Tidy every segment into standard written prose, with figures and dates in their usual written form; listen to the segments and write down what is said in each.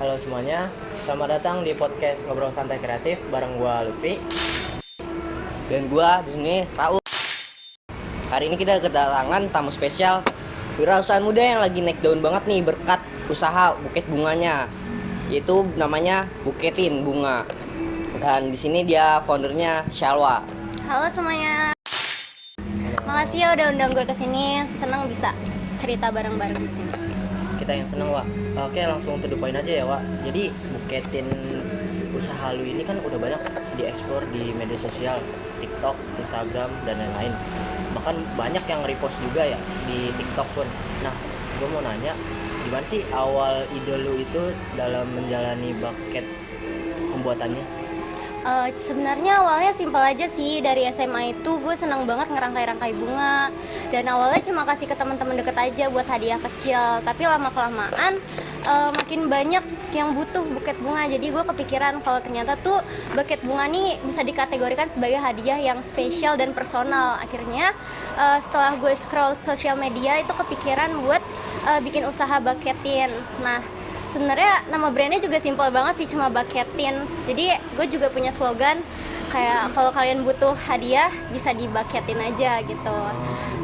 Halo semuanya, selamat datang di podcast Ngobrol Santai Kreatif bareng gua Lutfi Dan gua di sini Raul. Hari ini kita kedatangan tamu spesial, wirausahaan muda yang lagi naik daun banget nih berkat usaha buket bunganya, yaitu namanya Buketin Bunga. Dan di sini dia foundernya Shalwa. Halo semuanya. Makasih ya udah undang gue kesini. Senang bisa cerita bareng-bareng di sini. Kita yang seneng, Wak. Oke, langsung to the point aja ya, Wak. Jadi Buketin usaha lu ini kan udah banyak diekspor di media sosial, TikTok, Instagram, dan lain-lain. Bahkan banyak yang repost juga ya di TikTok pun. Nah, gue mau nanya, gimana sih awal ide lu itu dalam menjalani buket pembuatannya? Sebenarnya awalnya simpel aja sih. Dari SMA itu gue senang banget ngerangkai-rangkai bunga. Dan awalnya cuma kasih ke teman-teman deket aja buat hadiah kecil. Tapi lama-kelamaan makin banyak yang butuh buket bunga. Jadi gue kepikiran kalau ternyata tuh buket bunga nih bisa dikategorikan sebagai hadiah yang spesial dan personal. Akhirnya setelah gue scroll sosial media itu kepikiran buat bikin usaha Buketin. Nah, sebenarnya nama brandnya juga simpel banget sih, cuma Buketin. Jadi gue juga punya slogan kayak kalau kalian butuh hadiah bisa dibuketin aja gitu.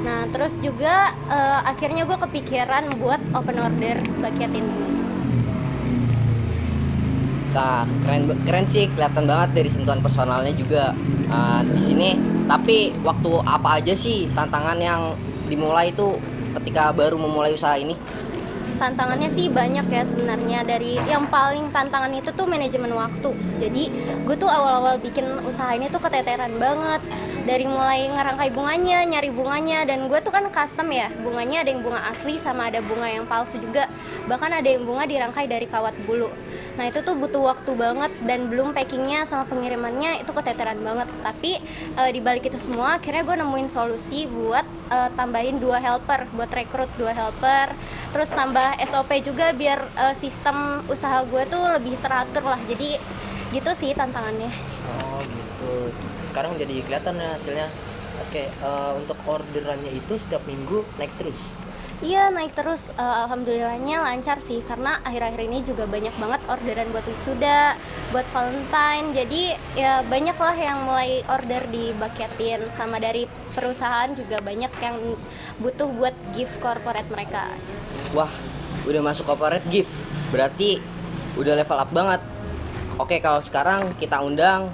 Nah terus juga akhirnya gue kepikiran buat open order Buketin. Nah, keren sih, kelihatan banget dari sentuhan personalnya juga di sini. Tapi waktu apa aja sih tantangan yang dimulai itu ketika baru memulai usaha ini? Tantangannya sih banyak ya sebenarnya. Dari yang paling tantangan itu tuh manajemen waktu. Jadi gue tuh awal-awal bikin usaha ini tuh keteteran banget. Dari mulai ngerangkai bunganya, nyari bunganya, dan gue tuh kan custom ya. Bunganya ada yang bunga asli sama ada bunga yang palsu juga. Bahkan ada yang bunga dirangkai dari kawat bulu. Nah itu tuh butuh waktu banget, dan belum packingnya sama pengirimannya itu keteteran banget. Tapi dibalik itu semua akhirnya gue nemuin solusi buat tambahin 2 helper, buat rekrut 2 helper. Terus tambah SOP juga biar sistem usaha gue tuh lebih teratur lah. Jadi gitu sih tantangannya. Oh gitu. Sekarang jadi kelihatan ya hasilnya. Oke, untuk orderannya itu setiap minggu naik terus? Iya naik terus, alhamdulillahnya lancar sih. Karena akhir-akhir ini juga banyak banget orderan buat wisuda, buat Valentine. Jadi ya banyak lah yang mulai order di Buketin. Sama dari perusahaan juga banyak yang butuh buat gift corporate mereka. Wah, udah masuk corporate gift, berarti udah level up banget. Oke, kalau sekarang kita undang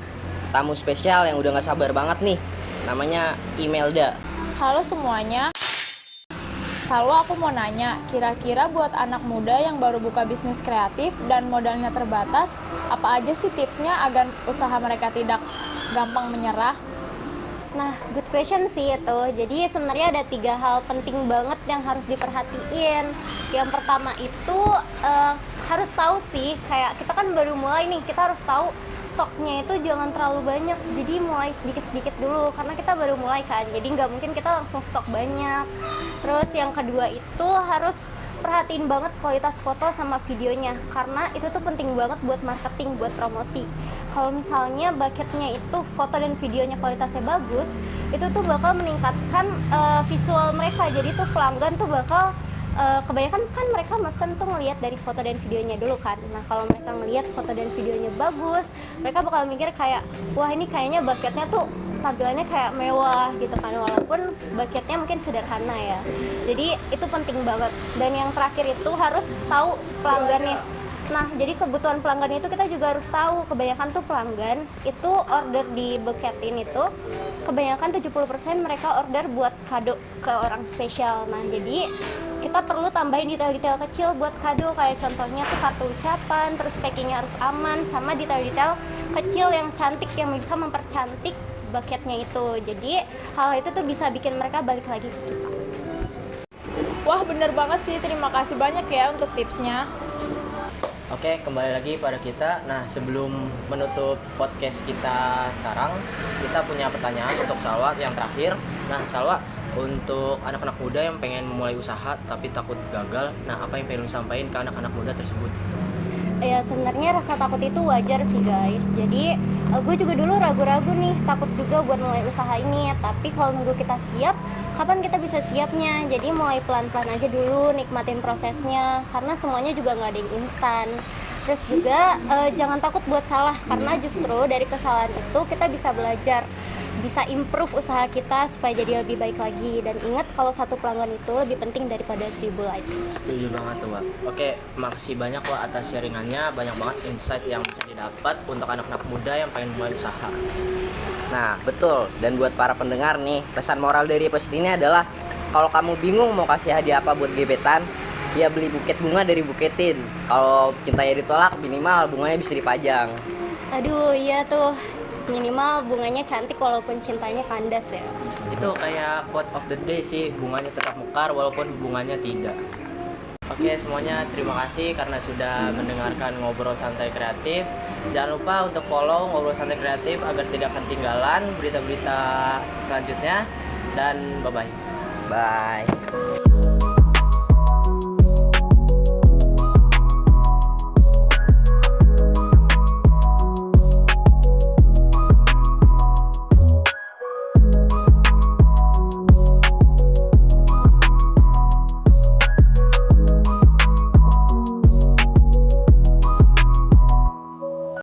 tamu spesial yang udah gak sabar banget nih. Namanya Imelda. Halo semuanya. Shalwa, aku mau nanya, kira-kira buat anak muda yang baru buka bisnis kreatif dan modalnya terbatas, apa aja sih tipsnya agar usaha mereka tidak gampang menyerah? Nah, good question sih itu. Jadi sebenarnya ada 3 hal penting banget yang harus diperhatiin. Yang pertama itu harus tahu sih, kayak kita kan baru mulai nih, kita harus tahu stoknya itu jangan terlalu banyak. Jadi mulai sedikit-sedikit dulu, karena kita baru mulai kan. Jadi nggak mungkin kita langsung stok banyak. Terus yang kedua itu harus perhatiin banget kualitas foto sama videonya, karena itu tuh penting banget buat marketing, buat promosi. Kalau misalnya bucketnya itu foto dan videonya kualitasnya bagus, itu tuh bakal meningkatkan visual mereka. Jadi tuh pelanggan tuh bakal kebanyakan kan mereka mesen tuh ngelihat dari foto dan videonya dulu kan. Nah kalau mereka ngelihat foto dan videonya bagus, mereka bakal mikir kayak, wah ini kayaknya bucketnya tuh tampilannya kayak mewah gitu kan, walaupun bucketnya mungkin sederhana ya. Jadi itu penting banget. Dan yang terakhir itu harus tahu pelanggannya. Nah jadi kebutuhan pelanggan itu kita juga harus tahu. Kebanyakan tuh pelanggan itu order di Buketin itu kebanyakan 70% mereka order buat kado ke orang spesial. Nah jadi kita perlu tambahin detail-detail kecil buat kado, kayak contohnya tuh kartu ucapan, terus packingnya harus aman, sama detail-detail kecil yang cantik yang bisa mempercantik bucketnya itu. Jadi hal itu tuh bisa bikin mereka balik lagi ke kita. Wah, bener banget sih. Terima kasih banyak ya untuk tipsnya. Oke, kembali lagi pada kita. Nah, sebelum menutup podcast kita sekarang, kita punya pertanyaan untuk Shalwa yang terakhir. Nah, Shalwa, untuk anak-anak muda yang pengen memulai usaha tapi takut gagal, nah apa yang pengen lu sampaikan ke anak-anak muda tersebut? Ya sebenarnya rasa takut itu wajar sih guys. Jadi gue juga dulu ragu-ragu nih, takut juga buat mulai usaha ini. Tapi kalau nunggu kita siap, kapan kita bisa siapnya? Jadi mulai pelan-pelan aja dulu, nikmatin prosesnya. Karena semuanya juga nggak ada yang instan. Terus juga jangan takut buat salah, karena justru dari kesalahan itu kita bisa belajar, bisa improve usaha kita supaya jadi lebih baik lagi. Dan ingat kalau satu pelanggan itu lebih penting daripada 1000 likes. Setuju banget tuh, Wak. Oke, makasih banyak Wak atas sharingannya. Banyak banget insight yang bisa didapat untuk anak-anak muda yang pengen mulai usaha. Nah, betul. Dan buat para pendengar nih, pesan moral dari episode ini adalah kalau kamu bingung mau kasih hadiah apa buat gebetan, ya beli buket bunga dari Buketin. Kalau cintanya ditolak, minimal bunganya bisa dipajang. Aduh, iya tuh. Minimal bunganya cantik walaupun cintanya kandas ya. Itu kayak quote of the day sih, bunganya tetap mekar walaupun bunganya tidak. Oke, semuanya terima kasih karena sudah mendengarkan Ngobrol Santai Kreatif. Jangan lupa untuk follow Ngobrol Santai Kreatif agar tidak ketinggalan berita-berita selanjutnya. Dan bye-bye. Bye.